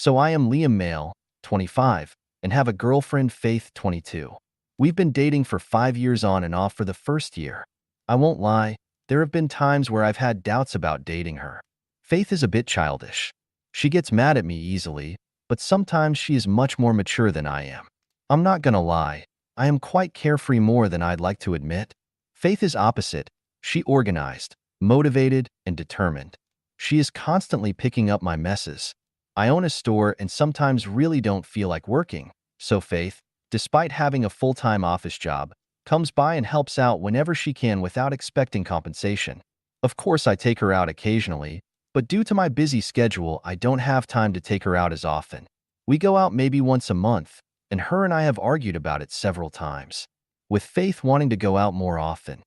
So I am Liam Male, 25, and have a girlfriend Faith, 22. We've been dating for 5 years on and off for the first year. I won't lie, there have been times where I've had doubts about dating her. Faith is a bit childish. She gets mad at me easily, but sometimes she is much more mature than I am. I'm not gonna lie, I am quite carefree more than I'd like to admit. Faith is opposite. She organized, motivated, and determined. She is constantly picking up my messes. I own a store and sometimes really don't feel like working. So Faith, despite having a full-time office job, comes by and helps out whenever she can without expecting compensation. Of course, I take her out occasionally, but due to my busy schedule, I don't have time to take her out as often. We go out maybe once a month, and her and I have argued about it several times, with Faith wanting to go out more often.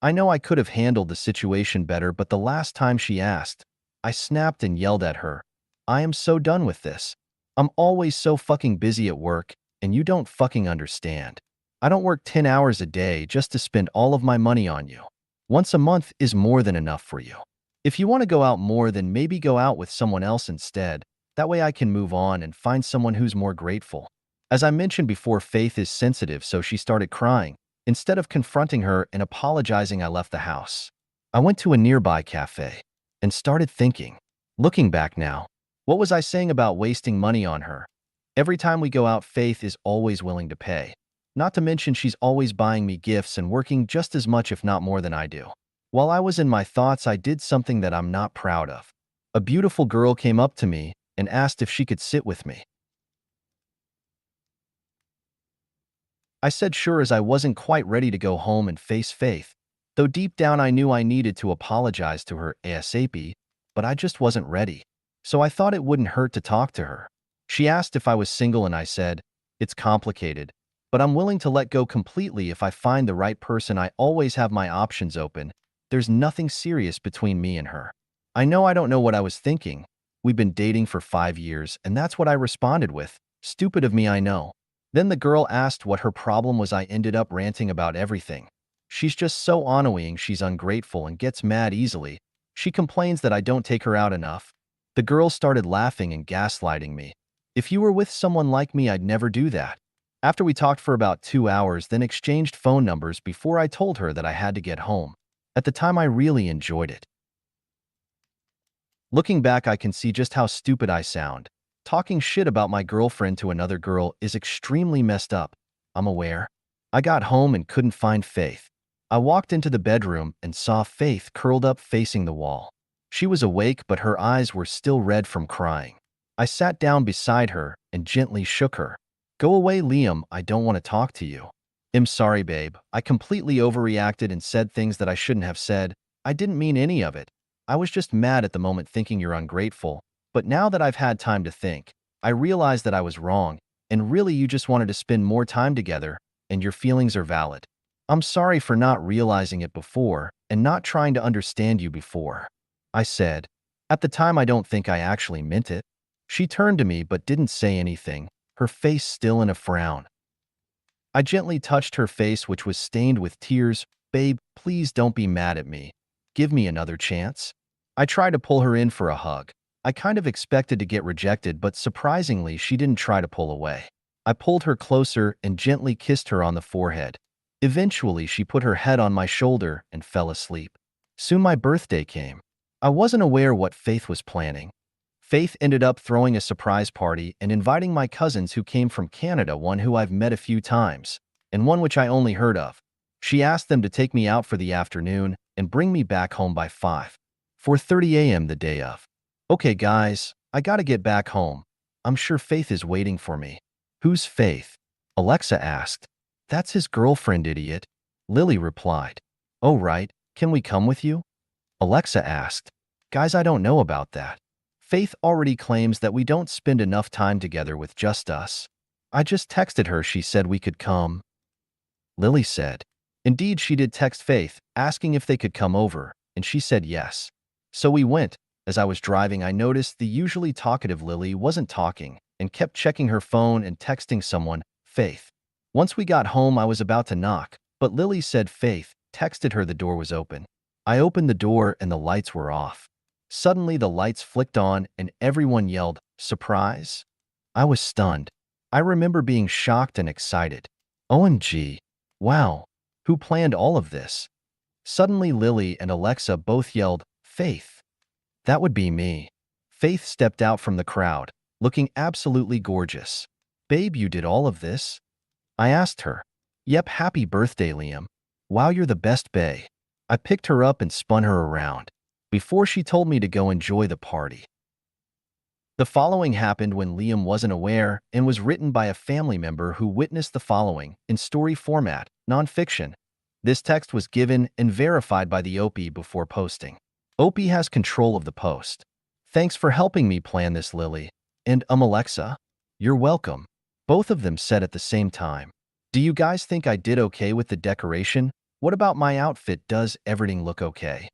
I know I could have handled the situation better, but the last time she asked, I snapped and yelled at her, "I am so done with this. I'm always so fucking busy at work, and you don't fucking understand. I don't work 10 hours a day just to spend all of my money on you. Once a month is more than enough for you. If you want to go out more, then maybe go out with someone else instead. That way I can move on and find someone who's more grateful." As I mentioned before, Faith is sensitive, so she started crying. Instead of confronting her and apologizing, I left the house. I went to a nearby cafe and started thinking. Looking back now, what was I saying about wasting money on her? Every time we go out, Faith is always willing to pay. Not to mention she's always buying me gifts and working just as much, if not more, than I do. While I was in my thoughts, I did something that I'm not proud of. A beautiful girl came up to me and asked if she could sit with me. I said sure, as I wasn't quite ready to go home and face Faith, though deep down I knew I needed to apologize to her ASAP, but I just wasn't ready. So I thought it wouldn't hurt to talk to her. She asked if I was single and I said, "It's complicated, but I'm willing to let go completely if I find the right person. I always have my options open. There's nothing serious between me and her." I don't know what I was thinking. We've been dating for 5 years, and that's what I responded with. Stupid of me, I know. Then the girl asked what her problem was. I ended up ranting about everything. She's just so annoying, she's ungrateful and gets mad easily. She complains that I don't take her out enough. The girl started laughing and gaslighting me. If you were with someone like me, I'd never do that. After we talked for about 2 hours, then exchanged phone numbers before I told her that I had to get home. At the time, I really enjoyed it. Looking back, I can see just how stupid I sound. Talking shit about my girlfriend to another girl is extremely messed up, I'm aware. I got home and couldn't find Faith. I walked into the bedroom and saw Faith curled up facing the wall. She was awake, but her eyes were still red from crying. I sat down beside her and gently shook her. "Go away, Liam, I don't want to talk to you." "I'm sorry, babe. I completely overreacted and said things that I shouldn't have said. I didn't mean any of it. I was just mad at the moment, thinking you're ungrateful. But now that I've had time to think, I realize that I was wrong, and really you just wanted to spend more time together, and your feelings are valid. I'm sorry for not realizing it before and not trying to understand you before," I said. At the time, I don't think I actually meant it. She turned to me but didn't say anything, her face still in a frown. I gently touched her face, which was stained with tears. "Babe, please don't be mad at me. Give me another chance." I tried to pull her in for a hug. I kind of expected to get rejected, but surprisingly, she didn't try to pull away. I pulled her closer and gently kissed her on the forehead. Eventually, she put her head on my shoulder and fell asleep. Soon my birthday came. I wasn't aware what Faith was planning. Faith ended up throwing a surprise party and inviting my cousins who came from Canada, one who I've met a few times, and one which I only heard of. She asked them to take me out for the afternoon and bring me back home by 4:30 a.m. the day of. "Okay, guys, I gotta get back home. I'm sure Faith is waiting for me." "Who's Faith?" Alexa asked. "That's his girlfriend, idiot," Lily replied. "Oh, right. Can we come with you?" Alexa asked. "Guys, I don't know about that. Faith already claims that we don't spend enough time together with just us. I just texted her. She said we could come," Lily said. Indeed, she did text Faith, asking if they could come over, and she said yes. So we went. As I was driving, I noticed the usually talkative Lily wasn't talking and kept checking her phone and texting someone, Faith. Once we got home, I was about to knock, but Lily said Faith texted her the door was open. I opened the door and the lights were off. Suddenly, the lights flicked on and everyone yelled, Surprise? I was stunned. I remember being shocked and excited. OMG. Wow. Who planned all of this? Suddenly Lily and Alexa both yelled, Faith. That would be me. Faith stepped out from the crowd, looking absolutely gorgeous. Babe, you did all of this? I asked her. Yep, happy birthday, Liam. Wow, you're the best bae. I picked her up and spun her around before she told me to go enjoy the party. The following happened when Liam wasn't aware and was written by a family member who witnessed the following in story format, nonfiction. This text was given and verified by the OP before posting. OP has control of the post. Thanks for helping me plan this, Lily. And Alexa. You're welcome. Both of them said at the same time. Do you guys think I did okay with the decoration? What about my outfit? Does everything look okay?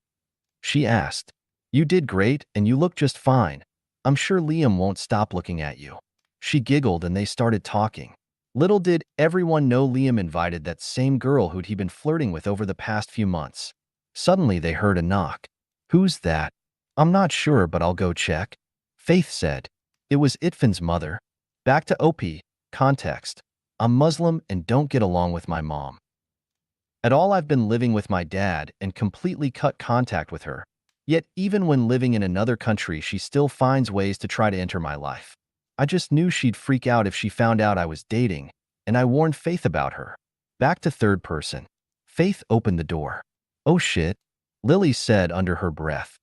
She asked. You did great and you look just fine. I'm sure Liam won't stop looking at you. She giggled and they started talking. Little did everyone know Liam invited that same girl who'd he been flirting with over the past few months. Suddenly they heard a knock. Who's that? I'm not sure, but I'll go check. Faith said. It was Itfin's mother. Back to OP. Context. I'm Muslim and don't get along with my mom. At all, I've been living with my dad and completely cut contact with her. Yet even when living in another country, she still finds ways to try to enter my life. I just knew she'd freak out if she found out I was dating, and I warned Faith about her. Back to third person. Faith opened the door. Oh shit, Lily said under her breath.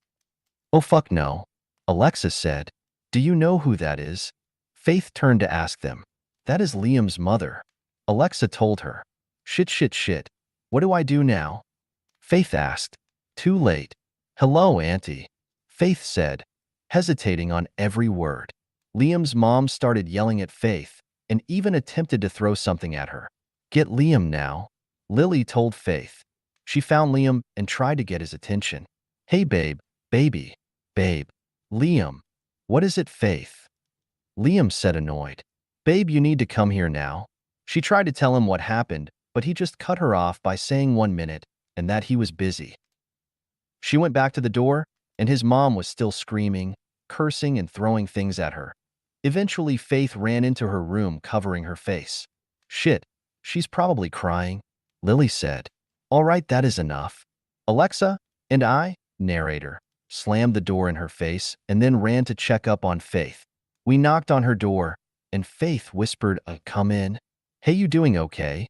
Oh fuck no, Alexa said. Do you know who that is? Faith turned to ask them. That is Liam's mother. Alexa told her. Shit shit shit. What do I do now? Faith asked. Too late. Hello, Auntie. Faith said, hesitating on every word. Liam's mom started yelling at Faith and even attempted to throw something at her. Get Liam now, Lily told Faith. She found Liam and tried to get his attention. Hey babe, baby, babe. Liam. What is it, Faith? Liam said, annoyed. Babe, you need to come here now. She tried to tell him what happened, but he just cut her off by saying 1 minute and that he was busy. She went back to the door, and his mom was still screaming, cursing, and throwing things at her. Eventually, Faith ran into her room covering her face. Shit, she's probably crying, Lily said. All right, that is enough. Alexa and I, narrator, slammed the door in her face and then ran to check up on Faith. We knocked on her door, and Faith whispered, come in. Hey, you doing okay?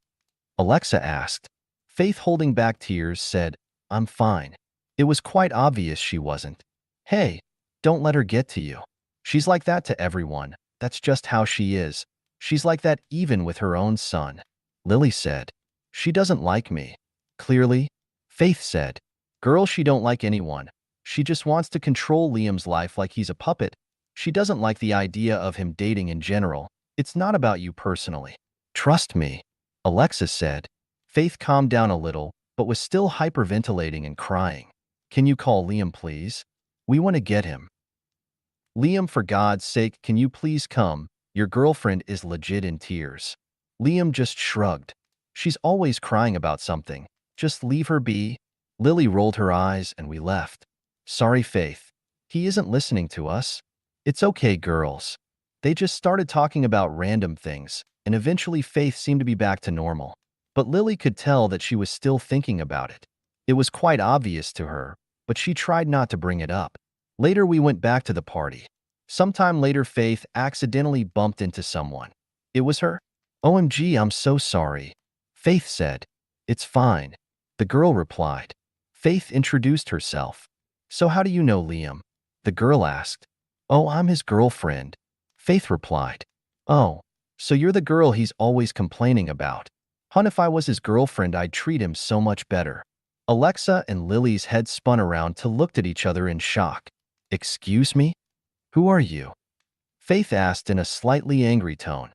Alexa asked. Faith, holding back tears, said, I'm fine. It was quite obvious she wasn't. Hey, don't let her get to you. She's like that to everyone. That's just how she is. She's like that even with her own son. Lily said. She doesn't like me. Clearly, Faith said. Girl, she don't like anyone. She just wants to control Liam's life like he's a puppet. She doesn't like the idea of him dating in general. It's not about you personally. Trust me, Alexa said. Faith calmed down a little, but was still hyperventilating and crying. Can you call Liam, please? We want to get him. Liam, for God's sake, can you please come? Your girlfriend is legit in tears. Liam just shrugged. She's always crying about something. Just leave her be. Lily rolled her eyes and we left. Sorry, Faith. He isn't listening to us. It's okay, girls. They just started talking about random things, and eventually Faith seemed to be back to normal. But Lily could tell that she was still thinking about it. It was quite obvious to her, but she tried not to bring it up. Later, we went back to the party. Sometime later, Faith accidentally bumped into someone. It was her. OMG, I'm so sorry. Faith said. It's fine. The girl replied. Faith introduced herself. So how do you know Liam? The girl asked. Oh, I'm his girlfriend. Faith replied. Oh, so you're the girl he's always complaining about. Hun, if I was his girlfriend, I'd treat him so much better. Alexa and Lily's heads spun around to look at each other in shock. Excuse me? Who are you? Faith asked in a slightly angry tone.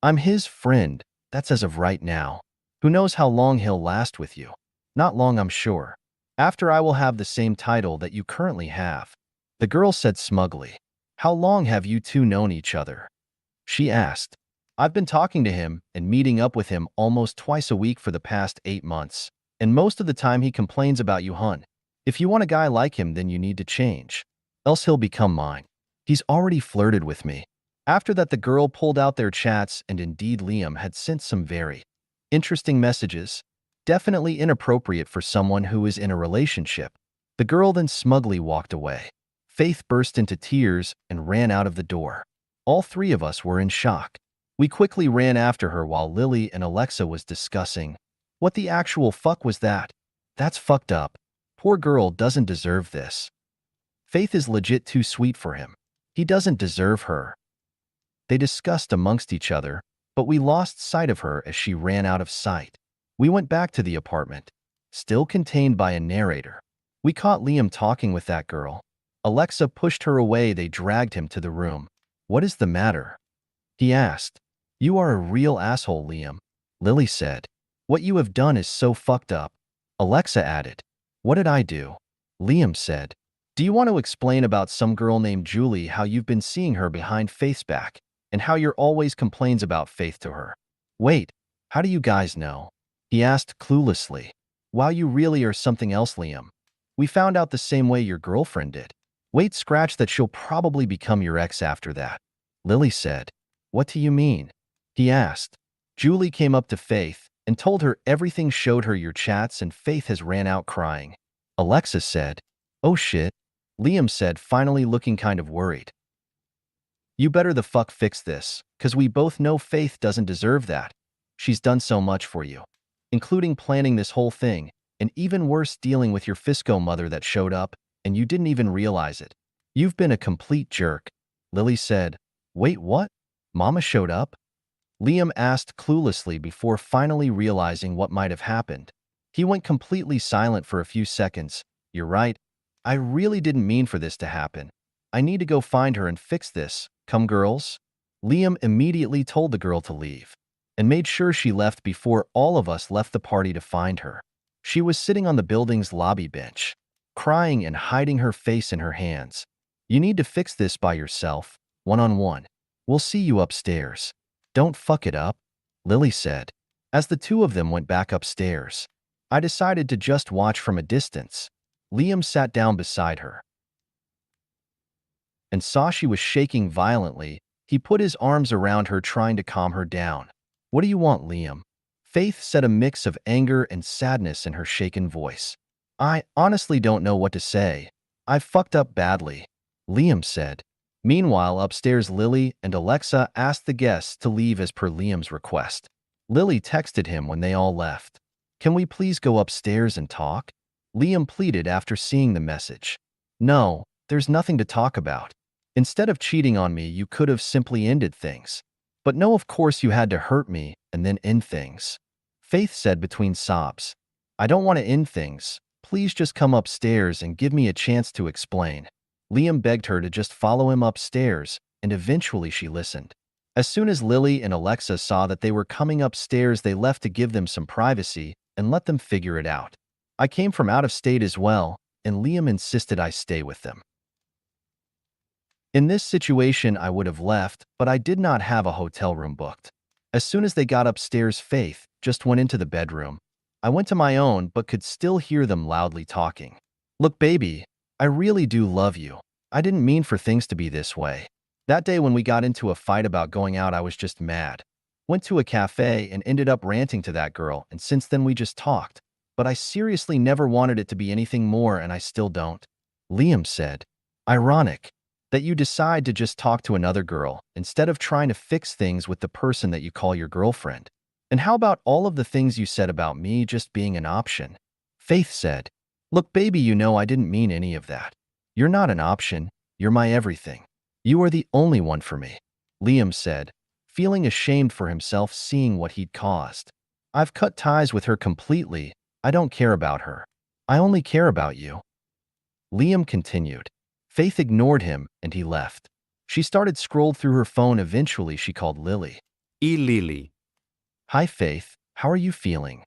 I'm his friend, that's as of right now. Who knows how long he'll last with you? Not long, I'm sure. After, I will have the same title that you currently have. The girl said smugly. How long have you two known each other? She asked. I've been talking to him and meeting up with him almost twice a week for the past 8 months. And most of the time he complains about you, hun. If you want a guy like him, then you need to change. Else he'll become mine. He's already flirted with me. After that, the girl pulled out their chats, and indeed Liam had sent some very interesting messages, definitely inappropriate for someone who is in a relationship. The girl then smugly walked away. Faith burst into tears and ran out of the door. All three of us were in shock. We quickly ran after her while Lily and Alexa was discussing, what the actual fuck was that? That's fucked up. Poor girl doesn't deserve this. Faith is legit too sweet for him. He doesn't deserve her. They discussed amongst each other, but we lost sight of her as she ran out of sight. We went back to the apartment, still contained by a narrator. We caught Liam talking with that girl. Alexa pushed her away. They dragged him to the room. What is the matter? He asked. You are a real asshole, Liam. Lily said. What you have done is so fucked up. Alexa added. What did I do? Liam said. Do you want to explain about some girl named Julie, how you've been seeing her behind Faith's back, and how you're always complains about Faith to her? Wait, how do you guys know? He asked cluelessly. Wow, you really are something else, Liam. We found out the same way your girlfriend did. Wait, scratch that, she'll probably become your ex after that. Lily said. What do you mean? He asked. Julie came up to Faith and told her everything, showed her your chats, and Faith has ran out crying. Alexa said. Oh shit. Liam said, finally looking kind of worried. You better the fuck fix this, cause we both know Faith doesn't deserve that. She's done so much for you, including planning this whole thing, and even worse, dealing with your Fisco mother that showed up, and you didn't even realize it. You've been a complete jerk. Lily said. Wait, what? Mama showed up? Liam asked cluelessly before finally realizing what might have happened. He went completely silent for a few seconds. You're right. I really didn't mean for this to happen. I need to go find her and fix this. Come, girls. Liam immediately told the girl to leave and made sure she left before all of us left the party to find her. She was sitting on the building's lobby bench, crying and hiding her face in her hands. You need to fix this by yourself, one-on-one. We'll see you upstairs. Don't fuck it up, Lily said. As the two of them went back upstairs, I decided to just watch from a distance. Liam sat down beside her and saw she was shaking violently. He put his arms around her, trying to calm her down. What do you want, Liam? Faith said, a mix of anger and sadness in her shaken voice. I honestly don't know what to say. I fucked up badly, Liam said. Meanwhile, upstairs, Lily and Alexa asked the guests to leave as per Liam's request. Lily texted him when they all left. Can we please go upstairs and talk? Liam pleaded after seeing the message. No, there's nothing to talk about. Instead of cheating on me, you could have simply ended things. But no, of course you had to hurt me and then end things. Faith said between sobs. I don't want to end things. Please just come upstairs and give me a chance to explain. Liam begged her to just follow him upstairs, and eventually she listened. As soon as Lily and Alexa saw that they were coming upstairs, they left to give them some privacy and let them figure it out. I came from out of state as well, and Liam insisted I stay with them. In this situation, I would have left, but I did not have a hotel room booked. As soon as they got upstairs, Faith just went into the bedroom. I went to my own, but could still hear them loudly talking. Look, baby, I really do love you. I didn't mean for things to be this way. That day when we got into a fight about going out, I was just mad. Went to a cafe and ended up ranting to that girl, and since then we just talked. But I seriously never wanted it to be anything more, and I still don't. Liam said. Ironic that you decide to just talk to another girl instead of trying to fix things with the person that you call your girlfriend. And how about all of the things you said about me just being an option? Faith said. Look, baby, you know I didn't mean any of that. You're not an option. You're my everything. You are the only one for me, Liam said, feeling ashamed for himself seeing what he'd caused. I've cut ties with her completely. I don't care about her. I only care about you. Liam continued. Faith ignored him and he left. She started scrolled through her phone. Eventually, she called Lily. Lily. Hi, Faith. How are you feeling?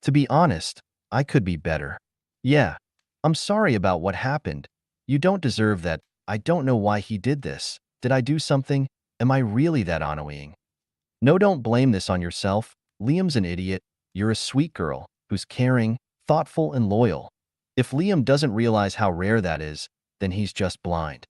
To be honest, I could be better. Yeah. I'm sorry about what happened. You don't deserve that. I don't know why he did this. Did I do something? Am I really that annoying? No, don't blame this on yourself. Liam's an idiot. You're a sweet girl who's caring, thoughtful, and loyal. If Liam doesn't realize how rare that is, then he's just blind.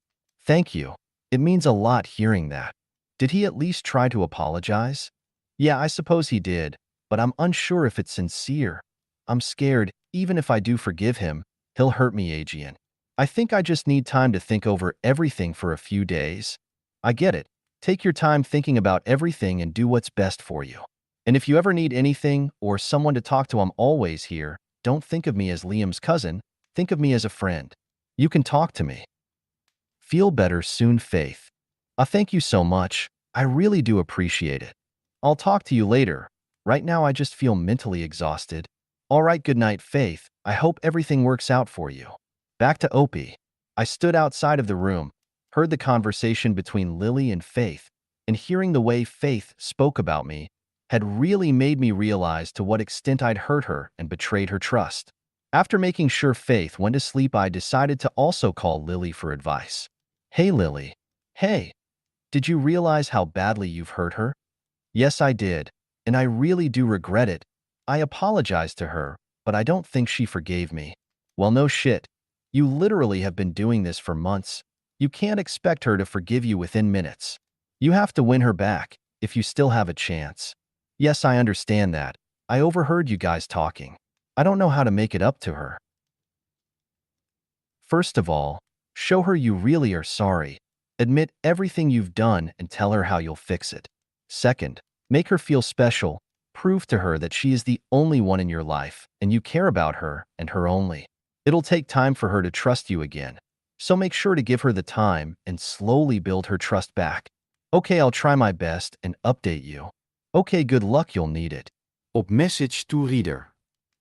Thank you. It means a lot hearing that. Did he at least try to apologize? Yeah, I suppose he did, but I'm unsure if it's sincere. I'm scared, even if I do forgive him, he'll hurt me, Aegean. I think I just need time to think over everything for a few days. I get it. Take your time thinking about everything and do what's best for you. And if you ever need anything or someone to talk to, I'm always here. Don't think of me as Liam's cousin. Think of me as a friend. You can talk to me. Feel better soon, Faith. Thank you so much. I really do appreciate it. I'll talk to you later. Right now, I just feel mentally exhausted. All right, good night, Faith. I hope everything works out for you. Back to Opie. I stood outside of the room, heard the conversation between Lily and Faith, and hearing the way Faith spoke about me had really made me realize to what extent I'd hurt her and betrayed her trust. After making sure Faith went to sleep, I decided to also call Lily for advice. Hey, Lily. Hey, did you realize how badly you've hurt her? Yes, I did, and I really do regret it. I apologized to her, but I don't think she forgave me. Well, no shit. You literally have been doing this for months. You can't expect her to forgive you within minutes. You have to win her back, if you still have a chance. Yes, I understand that. I overheard you guys talking. I don't know how to make it up to her. First of all, show her you really are sorry. Admit everything you've done and tell her how you'll fix it. Second, make her feel special. Prove to her that she is the only one in your life and you care about her and her only. It'll take time for her to trust you again, so make sure to give her the time and slowly build her trust back. Okay, I'll try my best and update you. Okay, good luck, you'll need it. Op message to reader.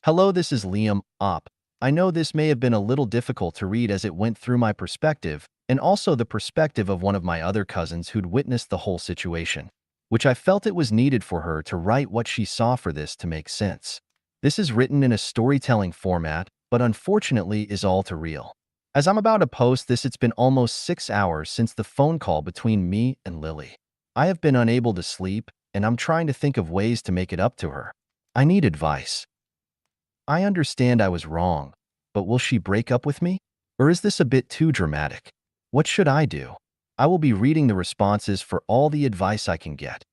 Hello, this is Liam, Op. I know this may have been a little difficult to read as it went through my perspective and also the perspective of one of my other cousins who'd witnessed the whole situation, which I felt it was needed for her to write what she saw for this to make sense. This is written in a storytelling format, but unfortunately is all too real. As I'm about to post this, it's been almost 6 hours since the phone call between me and Lily. I have been unable to sleep, and I'm trying to think of ways to make it up to her. I need advice. I understand I was wrong, but will she break up with me? Or is this a bit too dramatic? What should I do? I will be reading the responses for all the advice I can get.